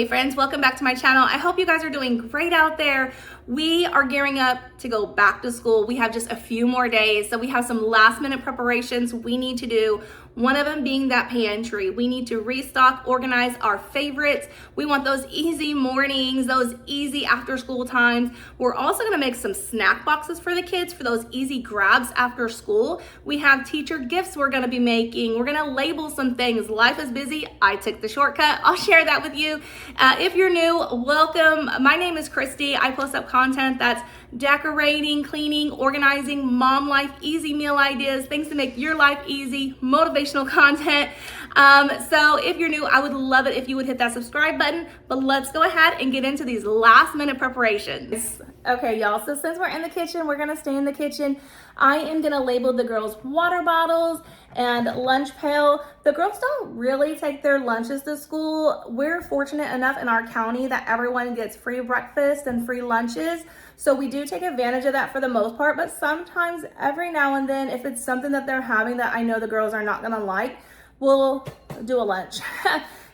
Hey friends, welcome back to my channel. I hope you guys are doing great out there. We are gearing up to go back to school. We have just a few more days, so we have some last minute preparations we need to do. One of them being that pantry. We need to restock, organize our favorites. We want those easy mornings, those easy after school times. We're also gonna make some snack boxes for the kids for those easy grabs after school. We have teacher gifts we're gonna be making. We're gonna label some things. Life is busy. I took the shortcut. I'll share that with you. If you're new, welcome. My name is Christy. I post up content that's decorating, cleaning, organizing, mom life, easy meal ideas, things to make your life easy, motivational content. So if you're new, I would love it if you would hit that subscribe button, but let's go ahead and get into these last minute preparations. Okay, y'all, so since we're in the kitchen, we're gonna stay in the kitchen. I am gonna label the girls' water bottles and lunch pail. The girls don't really take their lunches to school. We're fortunate enough in our county that everyone gets free breakfast and free lunches. So we do take advantage of that for the most part, but sometimes every now and then, if it's something that they're having that I know the girls are not gonna like, we'll do a lunch.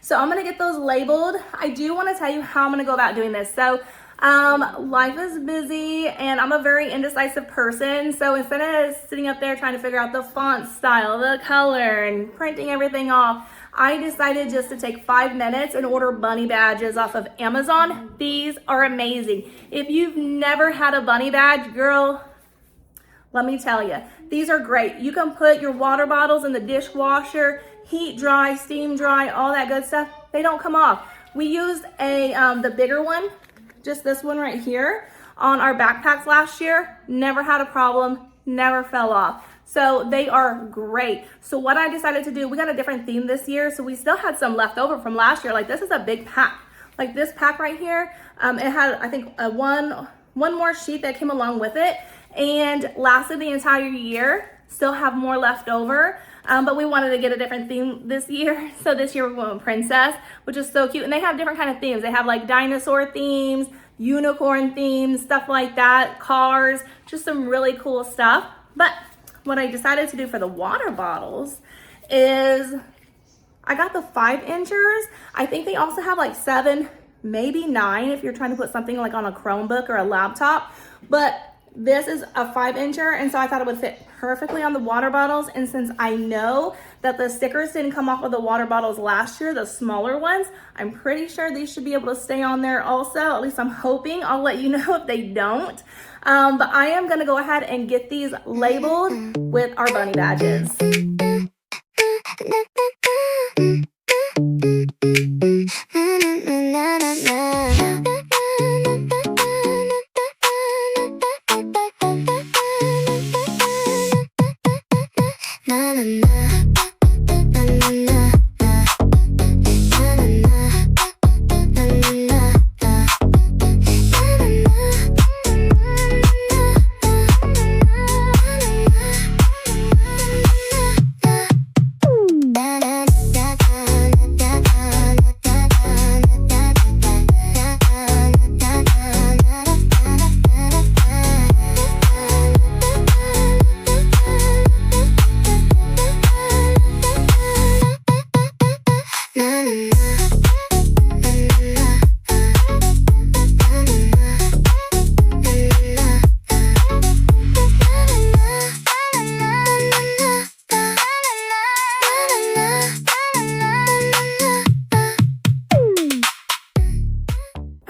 So I'm gonna get those labeled. I do wanna tell you how I'm gonna go about doing this. So life is busy and I'm a very indecisive person. So instead of sitting up there trying to figure out the font style, the color, and printing everything off, I decided just to take 5 minutes and order bunny badges off of Amazon. These are amazing. If you've never had a bunny badge, girl, let me tell you, these are great. You can put your water bottles in the dishwasher, heat dry, steam dry, all that good stuff. They don't come off. We used the bigger one, just this one right here, on our backpacks last year. Never had a problem, never fell off. So they are great. So what I decided to do, we got a different theme this year, so we still had some left over from last year. Like, this is a big pack. Like this pack right here, it had, I think, one more sheet that came along with it and lasted the entire year. Still have more left over, but we wanted to get a different theme this year. So this year we went with princess, which is so cute. And they have different kind of themes. They have like dinosaur themes, unicorn themes, stuff like that, cars, just some really cool stuff. But what I decided to do for the water bottles is I got the 5-inchers. I think they also have like 7, maybe 9 if you're trying to put something like on a Chromebook or a laptop. But this is a 5-incher, and so I thought it would fit perfectly on the water bottles. And since I know that the stickers didn't come off of the water bottles last year, the smaller ones, I'm pretty sure these should be able to stay on there also. At least I'm hoping. I'll let you know if they don't. But I am gonna go ahead and get these labeled with our bunny badges.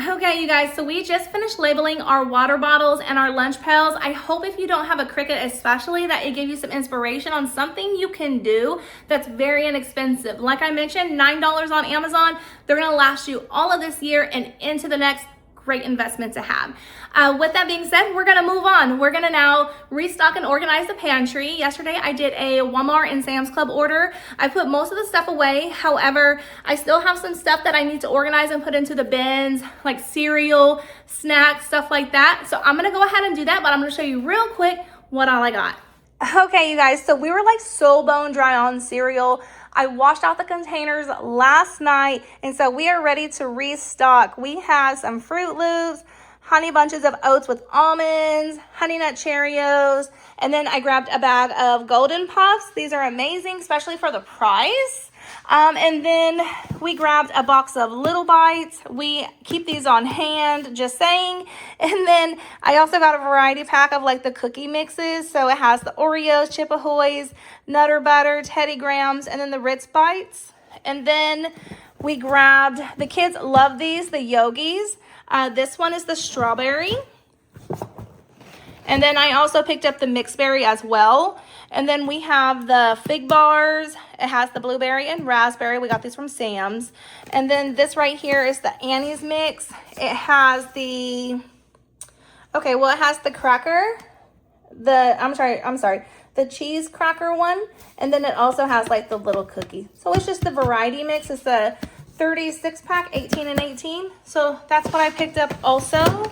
Okay, you guys, so we just finished labeling our water bottles and our lunch pails. I hope if you don't have a Cricut especially, that it gave you some inspiration on something you can do that's very inexpensive. Like I mentioned, $9 on Amazon. They're gonna last you all of this year and into the next. Great investment to have. With that being said, we're gonna move on. We're gonna now restock and organize the pantry. Yesterday I did a Walmart and Sam's Club order. I put most of the stuff away. However, I still have some stuff that I need to organize and put into the bins, like cereal, snacks, stuff like that. So I'm gonna go ahead and do that, but I'm gonna show you real quick what all I got. Okay, you guys, so we were like so bone dry on cereal. I washed out the containers last night, and so we are ready to restock. We have some Fruit Loops, honey bunches of oats with almonds, honey nut Cheerios, and then I grabbed a bag of Golden Puffs. These are amazing, especially for the price. And then we grabbed a box of Little Bites. We keep these on hand, just saying. And then I also got a variety pack of like the cookie mixes. So it has the Oreos, Chip Ahoys, Nutter Butter, Teddy Grahams, and then the Ritz Bites. And then we grabbed, the kids love these, the Yogis. This one is the strawberry. And then I also picked up the mixed berry as well. And then we have the fig bars. It has the blueberry and raspberry. We got these from Sam's. And then this right here is the Annie's mix. It has the, okay, well, it has the cracker, I'm sorry, the cheese cracker one. And then it also has like the little cookie. So it's just the variety mix. It's a 36 pack, 18 and 18. So that's what I picked up also.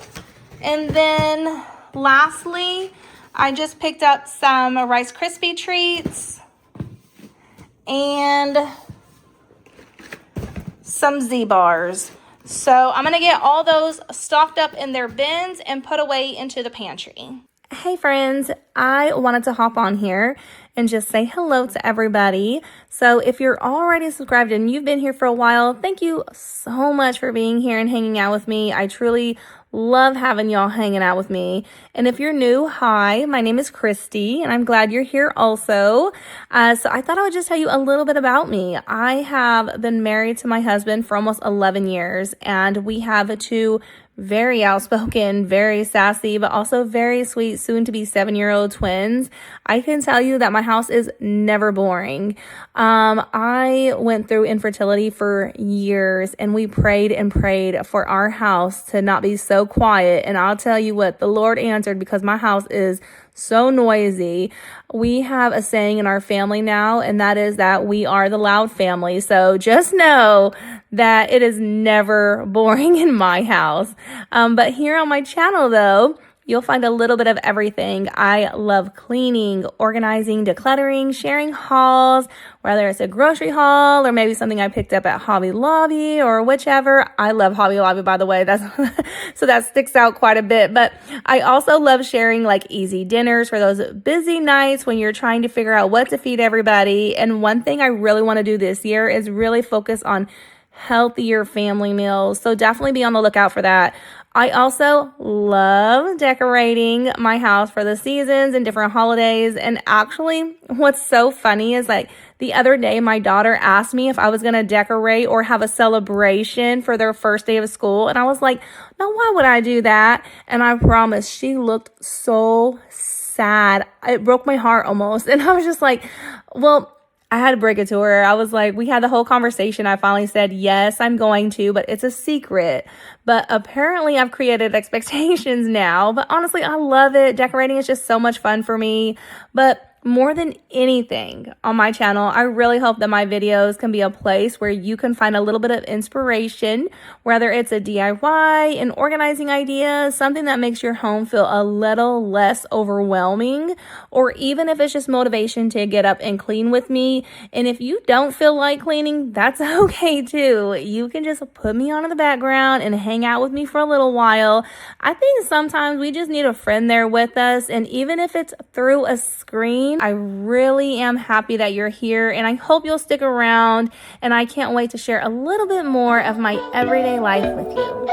And then lastly, I just picked up some Rice Krispie treats and some Z-bars. So I'm gonna get all those stocked up in their bins and put away into the pantry. Hey friends, I wanted to hop on here and just say hello to everybody. So if you're already subscribed and you've been here for a while, thank you so much for being here and hanging out with me. I truly love having y'all hanging out with me. And if you're new, hi, my name is Christy, and I'm glad you're here also. So I thought I would just tell you a little bit about me. I have been married to my husband for almost 11 years, and we have two very outspoken, very sassy, but also very sweet, soon-to-be 7-year-old twins. I can tell you that my house is never boring. I went through infertility for years, and we prayed and prayed for our house to not be so quiet. And I'll tell you what, the Lord answered, because my house is so noisy. We have a saying in our family now, and that is that we are the loud family. So just know that it is never boring in my house. But here on my channel though, you'll find a little bit of everything. I love cleaning, organizing, decluttering, sharing hauls, whether it's a grocery haul or maybe something I picked up at Hobby Lobby or whichever. I love Hobby Lobby, by the way. So that sticks out quite a bit. But I also love sharing like easy dinners for those busy nights when you're trying to figure out what to feed everybody. And one thing I really want to do this year is really focus on healthier family meals. So definitely be on the lookout for that. I also love decorating my house for the seasons and different holidays. And actually, what's so funny is like the other day, my daughter asked me if I was going to decorate or have a celebration for their first day of school. And I was like, no, why would I do that? And I promise she looked so sad. It broke my heart almost. And I was just like, well, I had to break it to her. I was like, we had the whole conversation. I finally said, yes, I'm going to, but it's a secret. But apparently I've created expectations now. But honestly, I love it. Decorating is just so much fun for me. But more than anything on my channel, I really hope that my videos can be a place where you can find a little bit of inspiration, whether it's a DIY, an organizing idea, something that makes your home feel a little less overwhelming, or even if it's just motivation to get up and clean with me. And if you don't feel like cleaning, that's okay too. You can just put me on in the background and hang out with me for a little while. I think sometimes we just need a friend there with us, and even if it's through a screen, I really am happy that you're here, and I hope you'll stick around, and I can't wait to share a little bit more of my everyday life with you.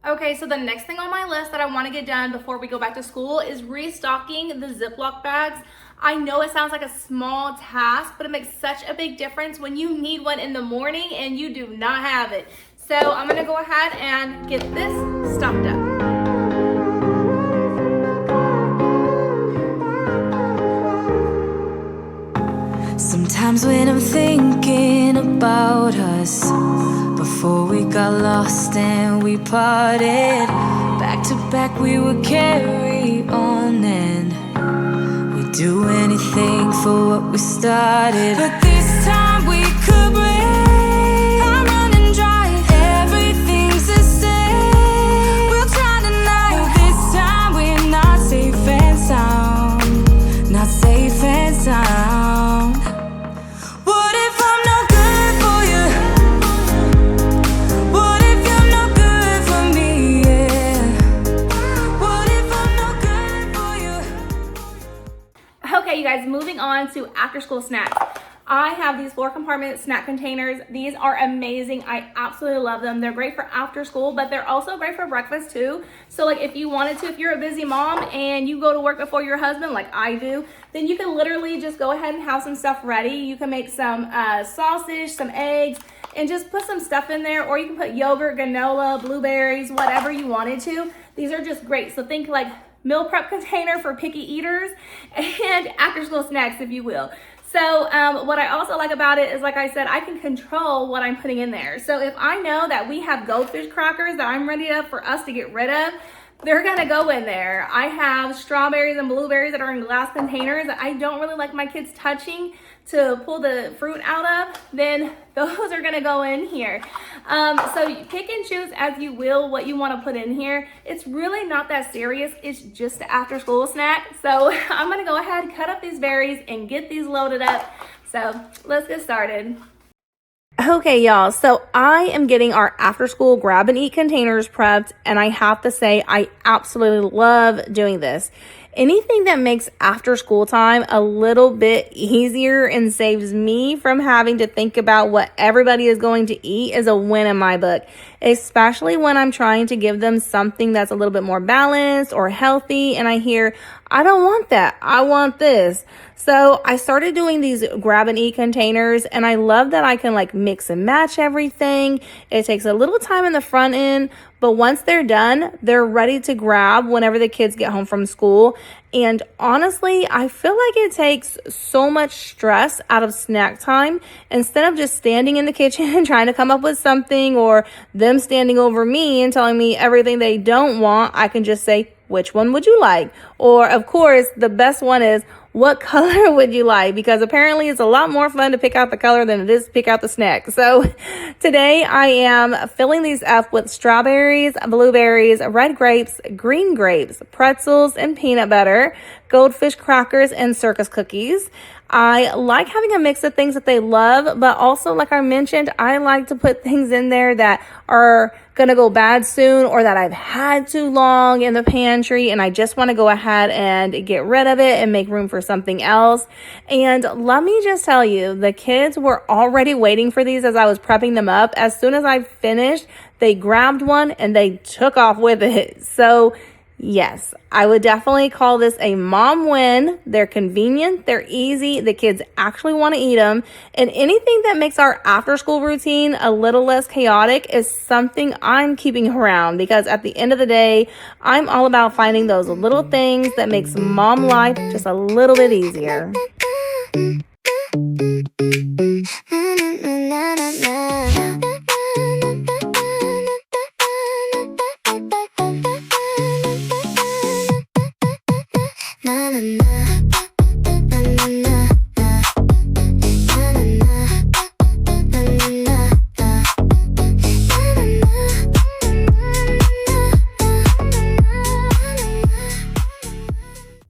Okay, so the next thing on my list that I want to get done before we go back to school is restocking the Ziploc bags. I know it sounds like a small task, but it makes such a big difference when you need one in the morning and you do not have it. So I'm going to go ahead and get this stocked up. Sometimes when I'm thinking about us, before we got lost and we parted. Back to back we would carry on and we'd do anything for what we started. But this time we could break. I'm running dry, everything's the same. We'll try tonight. This time we're not safe and sound. Not safe and sound. What if I'm no good for you? What if you're no good for me? Yeah. What if I'm no good for you? Okay, you guys, moving on to after school snacks. I have these 4-compartment snack containers. These are amazing. I absolutely love them. They're great for after school, but they're also great for breakfast too. So like if you wanted to, if you're a busy mom and you go to work before your husband, like I do, then you can literally just go ahead and have some stuff ready. You can make some sausage, some eggs, and just put some stuff in there, or you can put yogurt, granola, blueberries, whatever you wanted to. These are just great. So think like meal prep container for picky eaters and after school snacks, if you will. So what I also like about it is, like I said, I can control what I'm putting in there. So if I know that we have goldfish crackers that I'm ready for us to get rid of, they're gonna go in there. I have strawberries and blueberries that are in glass containers that I don't really like my kids touching to pull the fruit out of, then those are gonna go in here. So you pick and choose as you will what you wanna put in here. It's really not that serious. It's just an after school snack. So I'm gonna go ahead, cut up these berries and get these loaded up. So let's get started. Okay, y'all, so I am getting our after school grab and eat containers prepped, and I have to say I absolutely love doing this. Anything that makes after school time a little bit easier and saves me from having to think about what everybody is going to eat is a win in my book, especially when I'm trying to give them something that's a little bit more balanced or healthy and I hear, I don't want that, I want this. So I started doing these grab and eat containers, and I love that I can like mix and match everything. It takes a little time in the front end, but once they're done, they're ready to grab whenever the kids get home from school. And honestly, I feel like it takes so much stress out of snack time. Instead of just standing in the kitchen and trying to come up with something, or them standing over me and telling me everything they don't want, I can just say, which one would you like? Or of course, the best one is, what color would you like? Because apparently it's a lot more fun to pick out the color than it is to pick out the snack. So today I am filling these up with strawberries, blueberries, red grapes, green grapes, pretzels, and peanut butter, goldfish crackers, and circus cookies. I like having a mix of things that they love, but also, like I mentioned, I like to put things in there that are gonna go bad soon, or that I've had too long in the pantry and I just want to go ahead and get rid of it and make room for something else. And let me just tell you, the kids were already waiting for these as I was prepping them up. As soon as I finished, they grabbed one and they took off with it. So yes, I would definitely call this a mom win. They're convenient, they're easy, the kids actually want to eat them, and anything that makes our after school routine a little less chaotic is something I'm keeping around, because at the end of the day, I'm all about finding those little things that makes mom life just a little bit easier.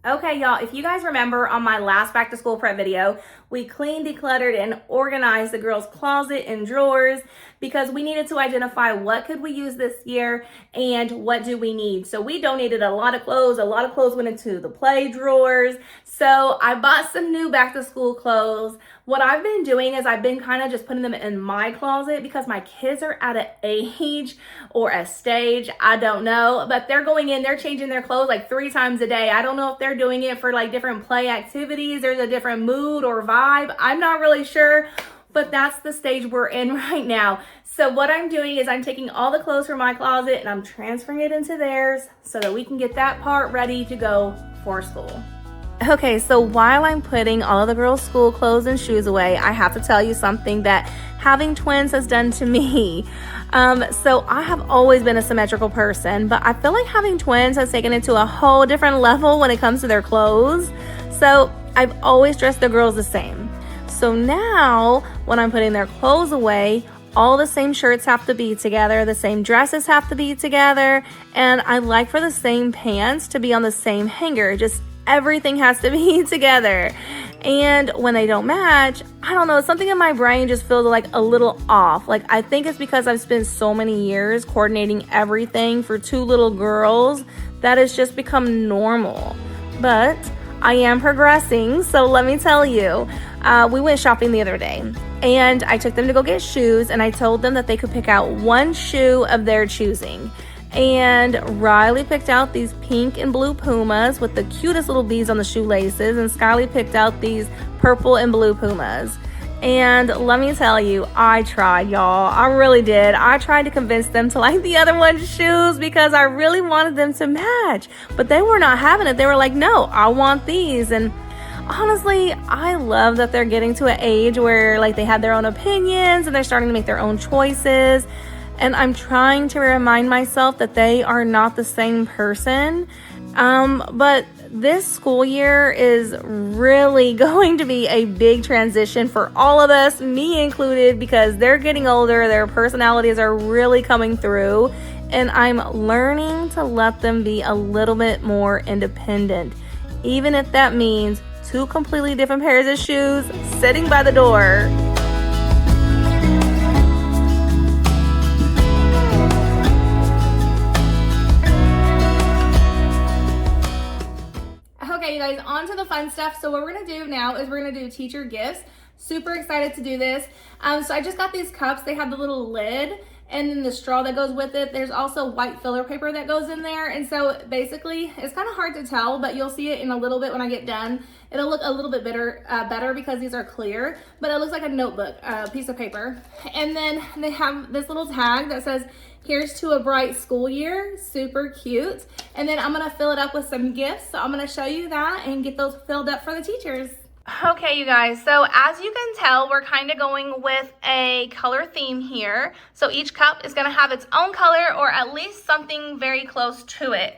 Okay, y'all, if you guys remember on my last back to school prep video, we cleaned, decluttered, and organized the girls' closet and drawers because we needed to identify what could we use this year and what do we need. So we donated a lot of clothes. A lot of clothes went into the play drawers. So I bought some new back to school clothes. What I've been doing is I've been kind of just putting them in my closet because my kids are at an age or a stage, I don't know, but they're going in, they're changing their clothes like 3 times a day. I don't know if they're doing it for like different play activities. There's a different mood or vibe. I'm not really sure, but that's the stage we're in right now. So what I'm doing is I'm taking all the clothes from my closet and I'm transferring it into theirs so that we can get that part ready to go for school. Okay, so while I'm putting all of the girls' school clothes and shoes away, I have to tell you something that having twins has done to me. So I have always been a symmetrical person, but I feel like having twins has taken it to a whole different level when it comes to their clothes. So I've always dressed the girls the same. So now when I'm putting their clothes away, all the same shirts have to be together, the same dresses have to be together, and I like for the same pants to be on the same hanger. Just everything has to be together. And when they don't match, I don't know, something in my brain just feels like a little off. Like, I think it's because I've spent so many years coordinating everything for two little girls that it's just become normal. But I am progressing, so let me tell you, we went shopping the other day and I took them to go get shoes, and I told them that they could pick out one shoe of their choosing. And Riley picked out these pink and blue Pumas with the cutest little beads on the shoelaces, and Skyly picked out these purple and blue Pumas. And let me tell you, I tried, y'all. I really did. I tried to convince them to like the other one's shoes because I really wanted them to match. But they were not having it. They were like, no, I want these. And honestly, I love that they're getting to an age where like they have their own opinions and they're starting to make their own choices. And I'm trying to remind myself that they are not the same person. But this school year is really going to be a big transition for all of us, me included, because they're getting older, their personalities are really coming through, and I'm learning to let them be a little bit more independent, even if that means two completely different pairs of shoes sitting by the door. Okay, you guys, on to the fun stuff. So what we're gonna do now is we're gonna do teacher gifts. Super excited to do this. So I just got these cups. They have the little lid and then the straw that goes with it. There's also white filler paper that goes in there. And so basically, it's kind of hard to tell, but you'll see it in a little bit when I get done. It'll look a little bit better because these are clear, but it looks like a notebook, piece of paper. And then they have this little tag that says, "Here's to a bright school year." Super cute. And then I'm gonna fill it up with some gifts. So I'm gonna show you that and get those filled up for the teachers. Okay, you guys, so as you can tell, we're kind of going with a color theme here. So each cup is going to have its own color, or at least something very close to it.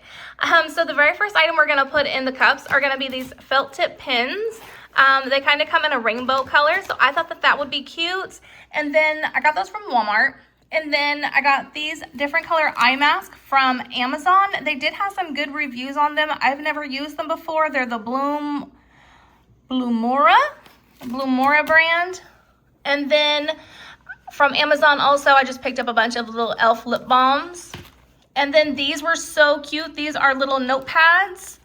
So the very first item we're going to put in the cups are going to be these felt tip pins. They kind of come in a rainbow color, so I thought that that would be cute. And then I got those from Walmart. And then I got these different color eye masks from Amazon. They did have some good reviews on them. I've never used them before. They're the Blumora brand. And then from Amazon also, I just picked up a bunch of little elf lip balms. And then these were so cute. These are little notepads,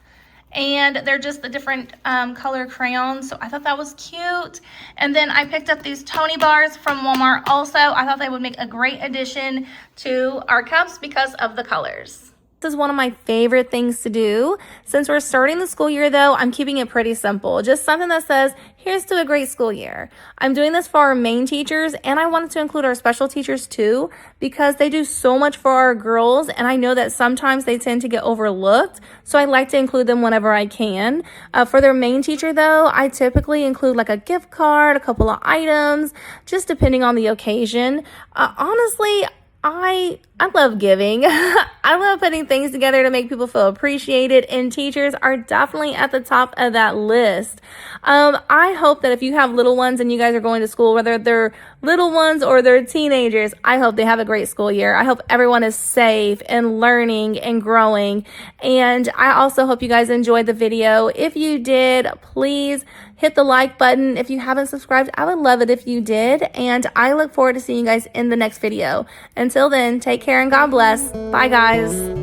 and they're just the different color crayons, so I thought that was cute. And then I picked up these Tony bars from Walmart also. I thought they would make a great addition to our cups because of the colors. This is one of my favorite things to do. Since we're starting the school year though, I'm keeping it pretty simple. Just something that says, here's to a great school year. I'm doing this for our main teachers, and I wanted to include our special teachers too, because they do so much for our girls, and I know that sometimes they tend to get overlooked, so I like to include them whenever I can. For their main teacher though, I typically include like a gift card, a couple of items, just depending on the occasion. Honestly, I love giving. I love putting things together to make people feel appreciated, and teachers are definitely at the top of that list. I hope that if you have little ones and you guys are going to school, whether they're little ones or they're teenagers, I hope they have a great school year. I hope everyone is safe and learning and growing. And I also hope you guys enjoyed the video. If you did, please hit the like button. If you haven't subscribed, I would love it if you did. And I look forward to seeing you guys in the next video. Until then, take care and God bless. Bye, guys.